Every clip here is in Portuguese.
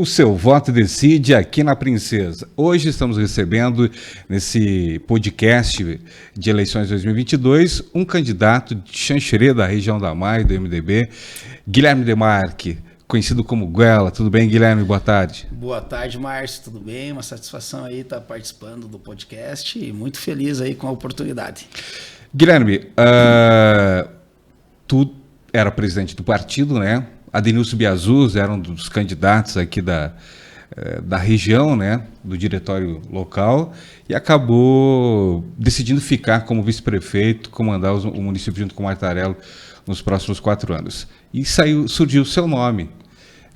O seu voto decide aqui na Princesa. Hoje estamos recebendo, nesse podcast de eleições 2022, um candidato de Xanxerê, da região da MAI, do MDB, Guilherme Demarque, conhecido como Guela. Tudo bem, Guilherme? Boa tarde. Boa tarde, Márcio. Tudo bem? Uma satisfação aí estar participando do podcast e muito feliz aí com a oportunidade. Guilherme, tu era presidente do partido, né? Adenilson Biazuz era um dos candidatos aqui da região, né, do diretório local, e acabou decidindo ficar como vice-prefeito, comandar o município junto com o Martarello nos próximos 4 anos. E surgiu o seu nome.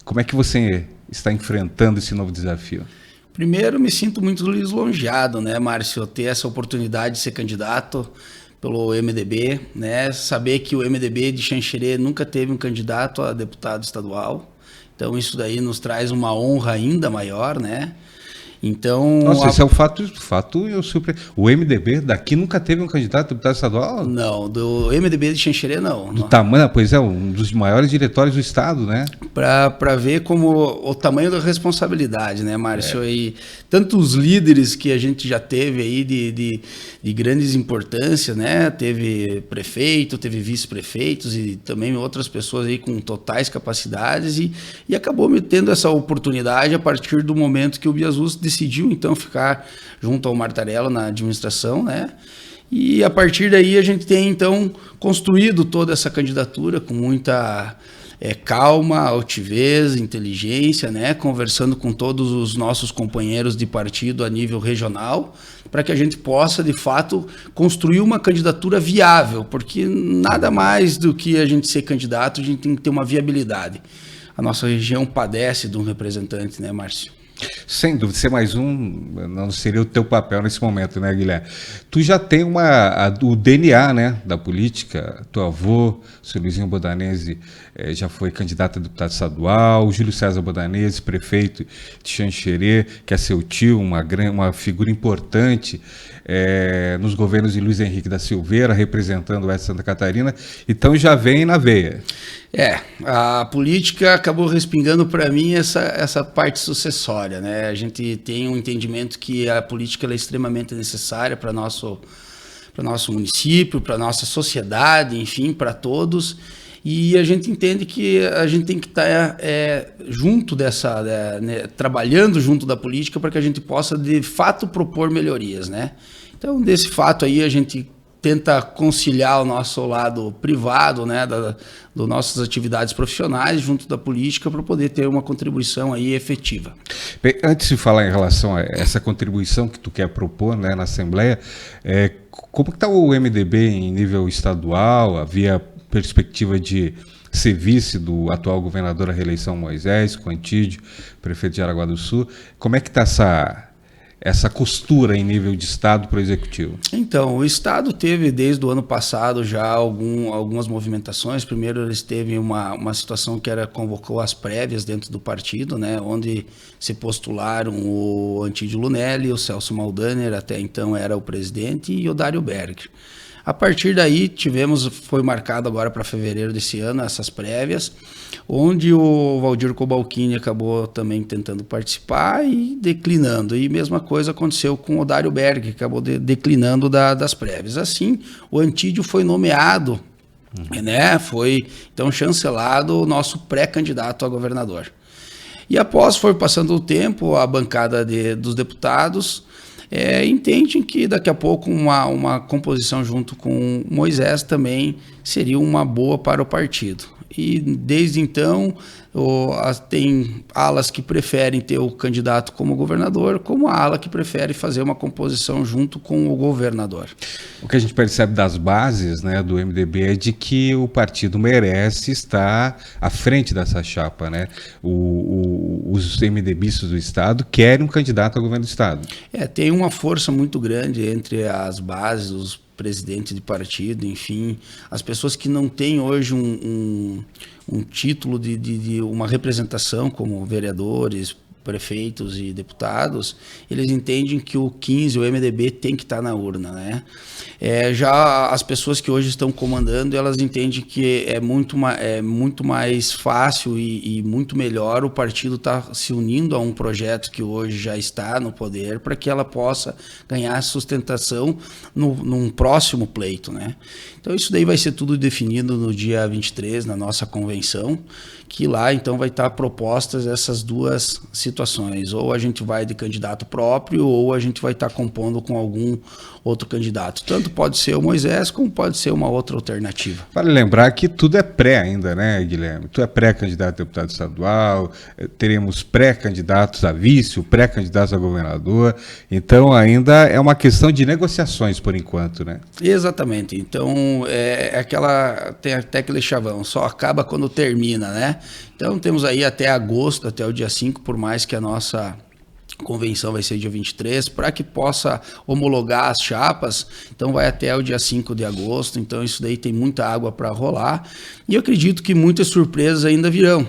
Como é que você está enfrentando esse novo desafio? Primeiro, me sinto muito lisonjeado, né, Márcio, ter essa oportunidade de ser candidato pelo MDB, né? Saber que o MDB de Xanxerê nunca teve um candidato a deputado estadual. Então isso daí nos traz uma honra ainda maior, né? Então, nossa, esse é um fato eu surpreendo. O MDB daqui nunca teve um candidato a deputado estadual? Não, do MDB de Xanxerê não. Do tamanho, pois é, um dos maiores diretórios do estado, né? Para ver como o tamanho da responsabilidade, né, Márcio? E tantos líderes que a gente já teve aí de grandes importâncias, né? Teve prefeito, teve vice-prefeitos e também outras pessoas aí com totais capacidades e acabou me tendo essa oportunidade a partir do momento que o Biazuz decidiu então ficar junto ao Martarello na administração, né? E a partir daí a gente tem então construído toda essa candidatura com muita calma, altivez, inteligência, né? Conversando com todos os nossos companheiros de partido a nível regional, para que a gente possa, de fato, construir uma candidatura viável, porque nada mais do que a gente ser candidato, a gente tem que ter uma viabilidade. A nossa região padece de um representante, né, Márcio? Sem dúvida, ser mais um não seria o teu papel nesse momento, né, Guilherme? Tu já tem o DNA, né, da política. Teu avô, o seu Luizinho Bodanese, já foi candidato a deputado estadual. O Júlio César Bodanese, prefeito de Xanxerê, que é seu tio, uma figura importante nos governos de Luiz Henrique da Silveira, representando o Oeste de Santa Catarina. Então já vem na veia. A política acabou respingando para mim essa parte sucessória, né? A gente tem um entendimento que a política é extremamente necessária para nosso município, para nossa sociedade, enfim, para todos. E a gente entende que a gente tem que estar junto trabalhando junto da política para que a gente possa, de fato, propor melhorias, né? Então, desse fato aí, a gente tenta conciliar o nosso lado privado, né, das nossas atividades profissionais junto da política para poder ter uma contribuição aí efetiva. Bem, antes de falar em relação a essa contribuição que tu quer propor, né, na Assembleia, como está o MDB em nível estadual? Havia perspectiva de ser vice do atual governador à reeleição Moisés, Quantídio, prefeito de Jaraguá do Sul. Como é que está essa costura em nível de Estado para o Executivo? Então, o Estado teve desde o ano passado já algumas movimentações. Primeiro, eles teve uma situação que convocou as prévias dentro do partido, né, onde se postularam o Antídio Lunelli, o Celso Maldaner, até então era o presidente, e o Dário Berger. A partir daí, foi marcado agora para fevereiro desse ano essas prévias, onde o Valdir Cobalcini acabou também tentando participar e declinando. E mesma coisa aconteceu com o Dário Berg, que acabou declinando das prévias. Assim, o Antídio foi nomeado, né? Foi então chancelado o nosso pré-candidato a governador. E após foi passando o tempo, a bancada dos deputados entendem que daqui a pouco uma composição junto com Moisés também seria uma boa para o partido. E desde então tem alas que preferem ter o candidato como governador, como a ala que prefere fazer uma composição junto com o governador. O que a gente percebe das bases, né, do MDB é de que o partido merece estar à frente dessa chapa, né? Os MDBistas do Estado querem um candidato ao governo do Estado. Tem uma força muito grande entre as bases, os presidente de partido, enfim, as pessoas que não têm hoje um título de uma representação como vereadores, prefeitos e deputados, eles entendem que o 15, o MDB, tem que estar na urna, né? Já as pessoas que hoje estão comandando, elas entendem que é muito mais fácil e muito melhor o partido estar se unindo a um projeto que hoje já está no poder, para que ela possa ganhar sustentação num próximo pleito, né? Então isso daí vai ser tudo definido no dia 23, na nossa convenção, que lá então vai estar propostas essas duas situações, ou a gente vai de candidato próprio, ou a gente vai estar compondo com algum outro candidato. Tanto pode ser o Moisés, como pode ser uma outra alternativa. Vale lembrar que tudo é pré ainda, né, Guilherme? Tu é pré-candidato a deputado estadual, teremos pré-candidatos a vice, pré-candidatos a governador, então ainda é uma questão de negociações por enquanto, né? Exatamente, então tem até aquele chavão, só acaba quando termina, né? Então temos aí até agosto, até o dia 5, por mais que a nossa convenção vai ser dia 23, para que possa homologar as chapas, então vai até o dia 5 de agosto, então isso daí tem muita água para rolar, e eu acredito que muitas surpresas ainda virão.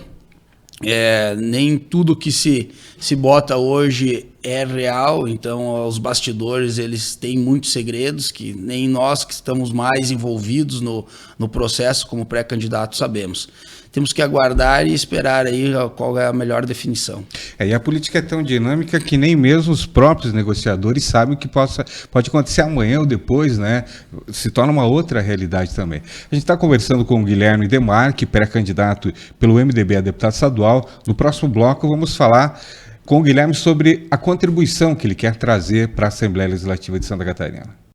Nem tudo que se bota hoje é real, então os bastidores eles têm muitos segredos que nem nós que estamos mais envolvidos no processo como pré-candidato sabemos. Temos que aguardar e esperar aí qual é a melhor definição. E a política é tão dinâmica que nem mesmo os próprios negociadores sabem o que pode acontecer amanhã ou depois, né? Se torna uma outra realidade também. A gente está conversando com o Guilherme Demarque, pré-candidato pelo MDB a deputado estadual. No próximo bloco vamos falar com o Guilherme sobre a contribuição que ele quer trazer para a Assembleia Legislativa de Santa Catarina.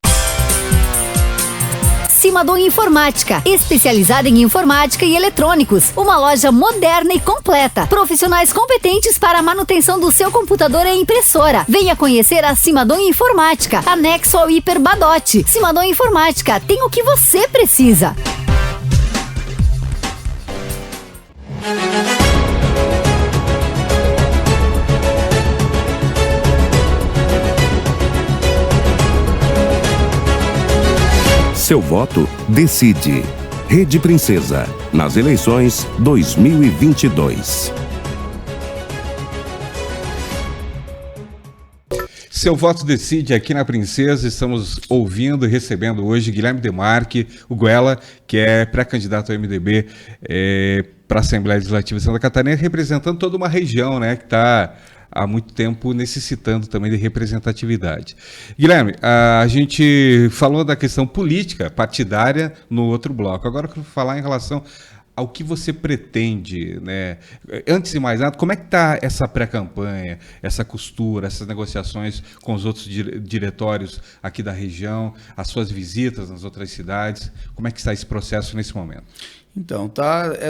Simadom Informática, especializada em informática e eletrônicos. Uma loja moderna e completa. Profissionais competentes para a manutenção do seu computador e impressora. Venha conhecer a Simadom Informática, anexo ao Hiper Badote. Simadom Informática, tem o que você precisa. Seu voto decide. Rede Princesa, nas eleições 2022. Seu voto decide aqui na Princesa. Estamos ouvindo e recebendo hoje Guilherme Demarque, o Goela, que é pré-candidato ao MDB para a Assembleia Legislativa de Santa Catarina, representando toda uma região, né, que está há muito tempo necessitando também de representatividade. Guilherme, a gente falou da questão política, partidária, no outro bloco. Agora eu quero falar em relação ao que você pretende, né? Antes de mais nada, como é que está essa pré-campanha, essa costura, essas negociações com os outros diretórios aqui da região, as suas visitas nas outras cidades? Como é que está esse processo nesse momento? Então,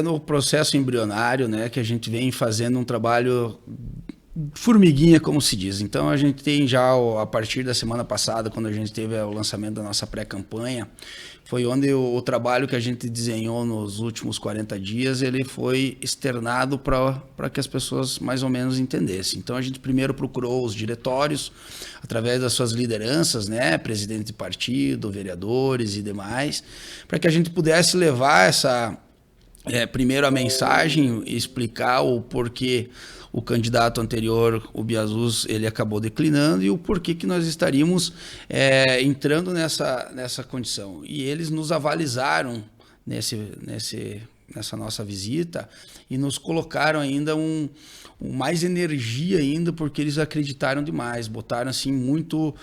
no processo embrionário, né, que a gente vem fazendo um trabalho formiguinha, como se diz. Então a gente tem já, a partir da semana passada, quando a gente teve o lançamento da nossa pré-campanha, foi onde o trabalho que a gente desenhou nos últimos 40 dias, ele foi externado para que as pessoas mais ou menos entendessem. Então a gente primeiro procurou os diretórios, através das suas lideranças, né, presidente de partido, vereadores e demais, para que a gente pudesse levar primeiro a mensagem e explicar o porquê o candidato anterior, o Biazus, ele acabou declinando, e o porquê que nós estaríamos entrando nessa condição. E eles nos avalizaram nessa nossa visita e nos colocaram ainda mais energia ainda, porque eles acreditaram demais, botaram assim muito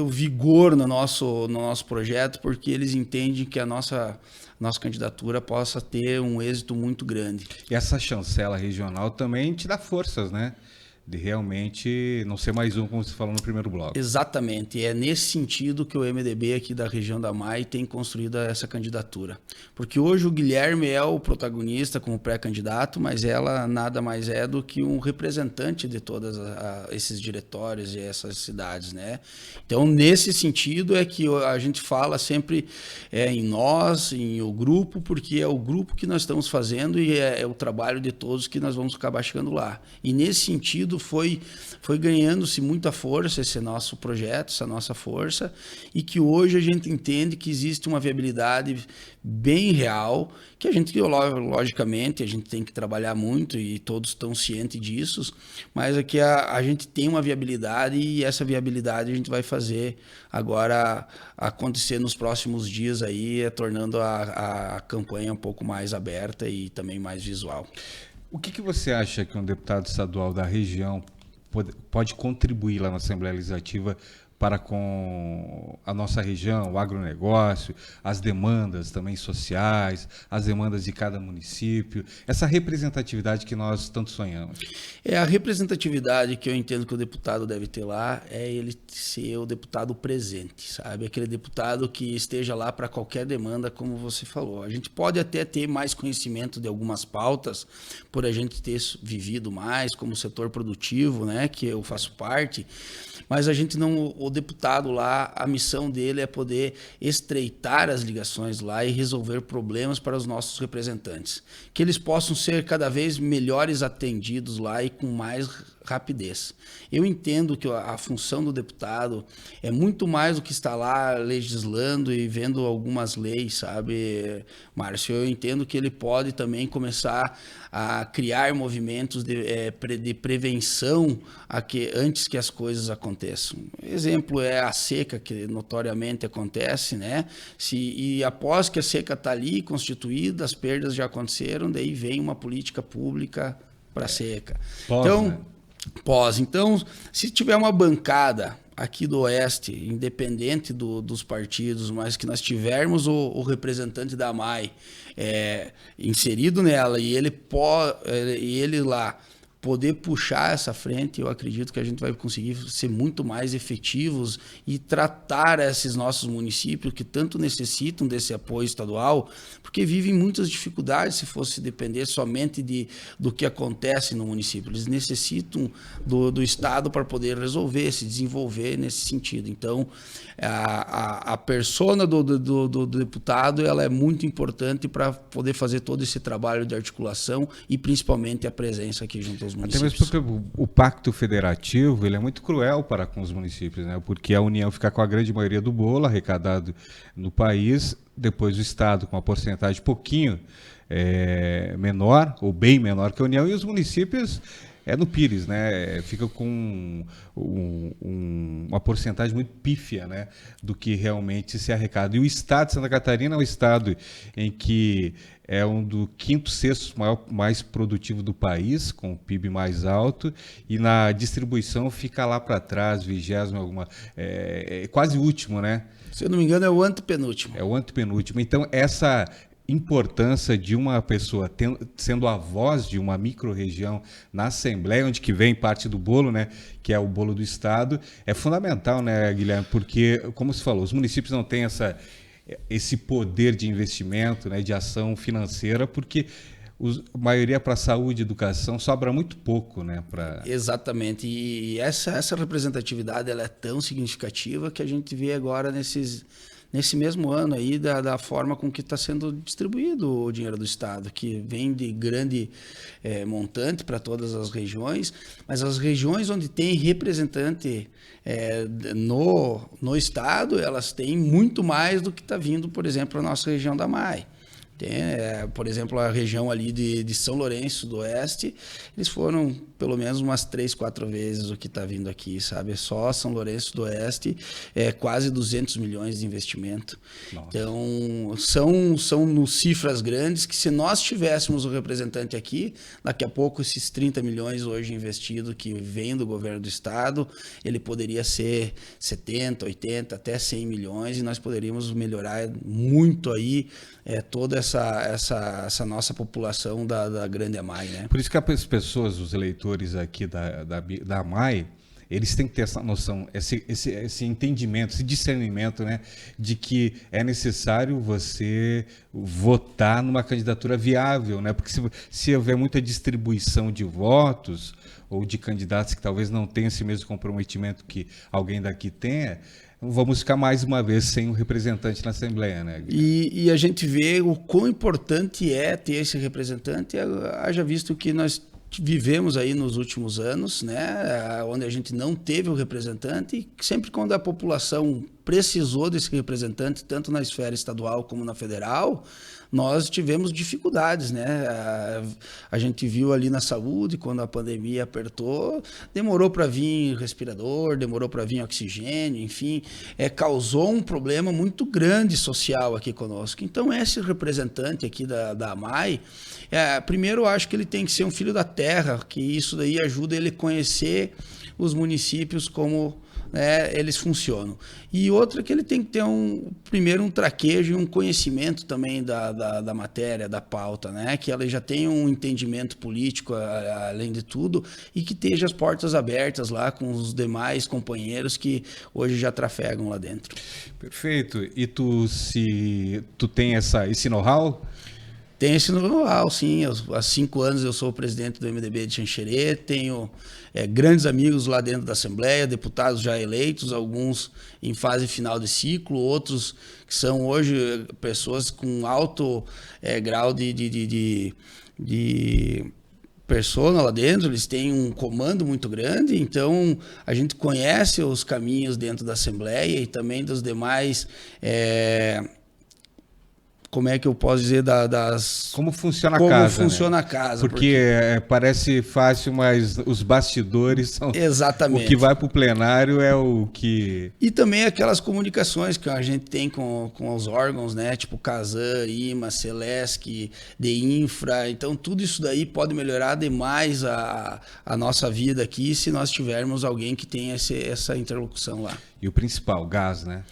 vigor no nosso projeto, porque eles entendem que a nossa candidatura possa ter um êxito muito grande. E essa chancela regional também te dá forças, né? De realmente não ser mais um, como você falou no primeiro bloco. Exatamente. É nesse sentido que o MDB aqui da região da MAI tem construído essa candidatura. Porque hoje o Guilherme é o protagonista como pré-candidato, mas ela nada mais é do que um representante de todos esses diretórios e essas cidades, né? Então, nesse sentido é que a gente fala sempre em nós, em o grupo, porque é o grupo que nós estamos fazendo e é o trabalho de todos que nós vamos acabar chegando lá. E nesse sentido, foi ganhando-se muita força esse nosso projeto, essa nossa força, e que hoje a gente entende que existe uma viabilidade bem real, que a gente, logicamente, a gente tem que trabalhar muito e todos estão cientes disso, mas aqui a gente tem uma viabilidade e essa viabilidade a gente vai fazer agora acontecer nos próximos dias aí, tornando a campanha um pouco mais aberta e também mais visual. O que você acha que um deputado estadual da região pode contribuir lá na Assembleia Legislativa para com a nossa região, o agronegócio, as demandas também sociais, as demandas de cada município, essa representatividade que nós tanto sonhamos? A representatividade que eu entendo que o deputado deve ter lá é ele ser o deputado presente, sabe? Aquele deputado que esteja lá para qualquer demanda, como você falou. A gente pode até ter mais conhecimento de algumas pautas, por a gente ter vivido mais como setor produtivo, né, que eu faço parte, mas a gente não, o deputado lá, a missão dele é poder estreitar as ligações lá e resolver problemas para os nossos representantes, que eles possam ser cada vez melhores atendidos lá e com mais rapidez. Eu entendo que a função do deputado é muito mais do que estar lá legislando e vendo algumas leis, sabe, Márcio? Eu entendo que ele pode também começar a criar movimentos de prevenção antes que as coisas aconteçam. Exemplo é a seca, que notoriamente acontece, né? E após que a seca está ali constituída, as perdas já aconteceram, daí vem uma política pública para a seca. Então, se tiver uma bancada aqui do Oeste, independente dos partidos, mas que nós tivermos o representante da AMAI inserido nela e ele lá poder puxar essa frente, eu acredito que a gente vai conseguir ser muito mais efetivos e tratar esses nossos municípios que tanto necessitam desse apoio estadual, porque vivem muitas dificuldades se fosse depender somente do que acontece no município. Eles necessitam do Estado para poder resolver, se desenvolver nesse sentido. Então, a persona do deputado ela é muito importante para poder fazer todo esse trabalho de articulação e principalmente a presença aqui junto aos municípios. Até mesmo porque o pacto federativo ele é muito cruel para com os municípios, né? Porque a União fica com a grande maioria do bolo arrecadado no país, depois o Estado com uma porcentagem pouquinho menor, ou bem menor que a União, e os municípios no Pires, né? Fica com uma porcentagem muito pífia, né, do que realmente se arrecada. E o estado de Santa Catarina é um estado em que é um do quinto, sexto mais produtivo do país, com o PIB mais alto, e na distribuição fica lá para trás, 20º, quase último, né? Se eu não me engano, é o antepenúltimo. É o antepenúltimo. Então, essa importância de uma pessoa sendo a voz de uma micro-região na Assembleia, onde que vem parte do bolo, né, que é o bolo do Estado, é fundamental, né, Guilherme? Porque, como você falou, os municípios não têm esse poder de investimento, né, de ação financeira, porque a maioria para saúde e educação sobra muito pouco, né? Exatamente. E essa representatividade ela é tão significativa que a gente vê agora nesse mesmo ano aí da forma com que está sendo distribuído o dinheiro do Estado, que vem de grande montante para todas as regiões, mas as regiões onde tem representante no Estado, elas têm muito mais do que está vindo, por exemplo, a nossa região da AMAI. Por exemplo, a região ali de São Lourenço do Oeste, eles foram pelo menos umas 3, 4 vezes o que está vindo aqui, sabe? Só São Lourenço do Oeste quase 200 milhões de investimento. Nossa. Então, são cifras grandes que se nós tivéssemos o representante aqui, daqui a pouco esses 30 milhões hoje investidos que vem do governo do Estado, ele poderia ser 70, 80, até 100 milhões e nós poderíamos melhorar muito aí toda essa nossa população da grande AMAI, né? Por isso que as pessoas, os eleitores aqui da AMAI, eles têm que ter essa noção, esse entendimento, esse discernimento, né, de que é necessário você votar numa candidatura viável, né? Porque se houver muita distribuição de votos ou de candidatos que talvez não tenham esse mesmo comprometimento que alguém daqui tenha, vamos ficar mais uma vez sem um representante na Assembleia, né? E a gente vê o quão importante é ter esse representante, haja visto que nós vivemos aí nos últimos anos, né, onde a gente não teve o representante, e sempre quando a população precisou desse representante, tanto na esfera estadual como na federal, nós tivemos dificuldades, né? A gente viu ali na saúde, quando a pandemia apertou, demorou para vir respirador, demorou para vir oxigênio, enfim, causou um problema muito grande social aqui conosco. Então, esse representante aqui da AMAI, primeiro eu acho que ele tem que ser um filho da terra, que isso daí ajuda ele a conhecer os municípios como eles funcionam. E outra que ele tem que ter primeiro um traquejo e um conhecimento também da matéria, da pauta, né? Que ela já tenha um entendimento político, além de tudo, e que esteja as portas abertas lá com os demais companheiros que hoje já trafegam lá dentro. Perfeito. E tu tem esse know-how? Tem esse know-how, sim. Há 5 anos eu sou o presidente do MDB de Xanxerê, tenho grandes amigos lá dentro da Assembleia, deputados já eleitos, alguns em fase final de ciclo, outros que são hoje pessoas com alto grau de persona lá dentro, eles têm um comando muito grande, então a gente conhece os caminhos dentro da Assembleia e também dos demais... como é que eu posso dizer como funciona a casa? Como funciona, né? A casa. Porque parece fácil, mas os bastidores são... Exatamente. O que vai para o plenário é o que... E também aquelas comunicações que a gente tem com os órgãos, né? Tipo Casan, IMA, Celesc, DEINFRA. Então, tudo isso daí pode melhorar demais a nossa vida aqui se nós tivermos alguém que tenha essa interlocução lá. E o principal, gás, né?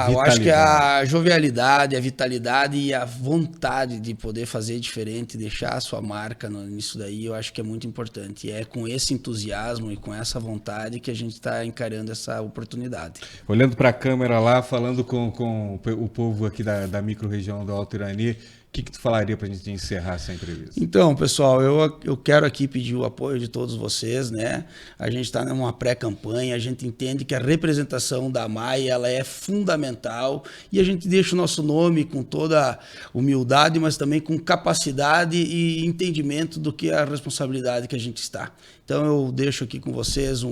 Eu acho que a jovialidade, a vitalidade e a vontade de poder fazer diferente, deixar a sua marca nisso daí, eu acho que é muito importante. E é com esse entusiasmo e com essa vontade que a gente está encarando essa oportunidade. Olhando para a câmera lá, falando com o povo aqui da micro-região do Alto Irani, o que tu falaria para a gente encerrar essa entrevista? Então, pessoal, eu quero aqui pedir o apoio de todos vocês, né? A gente está numa pré-campanha, a gente entende que a representação da AMAI ela é fundamental e a gente deixa o nosso nome com toda humildade, mas também com capacidade e entendimento do que é a responsabilidade que a gente está. Então eu deixo aqui com vocês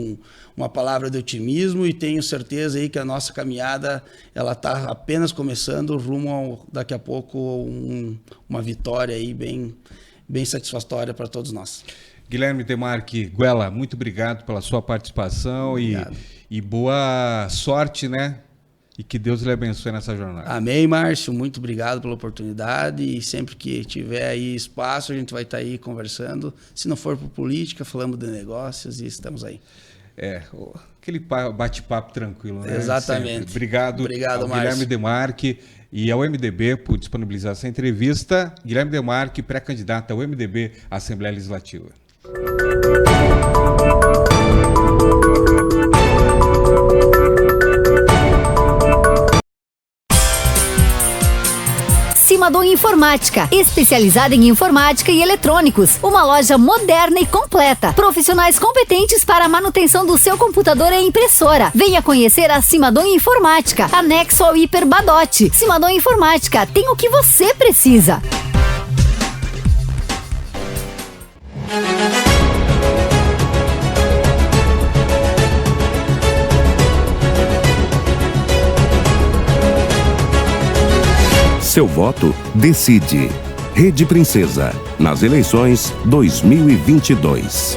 uma palavra de otimismo e tenho certeza aí que a nossa caminhada ela está apenas começando rumo daqui a pouco uma vitória aí bem satisfatória para todos nós. Guilherme Demarque, Guela, muito obrigado pela sua participação e boa sorte, né? E que Deus lhe abençoe nessa jornada. Amém, Márcio. Muito obrigado pela oportunidade. E sempre que tiver aí espaço, a gente vai estar aí conversando. Se não for por política, falamos de negócios e estamos aí. Aquele bate-papo tranquilo, né? Exatamente. Sempre. Obrigado ao Márcio. Guilherme Demarque e ao MDB por disponibilizar essa entrevista. Guilherme Demarque, pré-candidato ao MDB à Assembleia Legislativa. Simadom Informática, especializada em informática e eletrônicos. Uma loja moderna e completa. Profissionais competentes para a manutenção do seu computador e impressora. Venha conhecer a Simadom Informática, anexo ao Hiper Badote. Simadom Informática, tem o que você precisa. Seu voto decide. Rede Princesa, nas eleições 2022.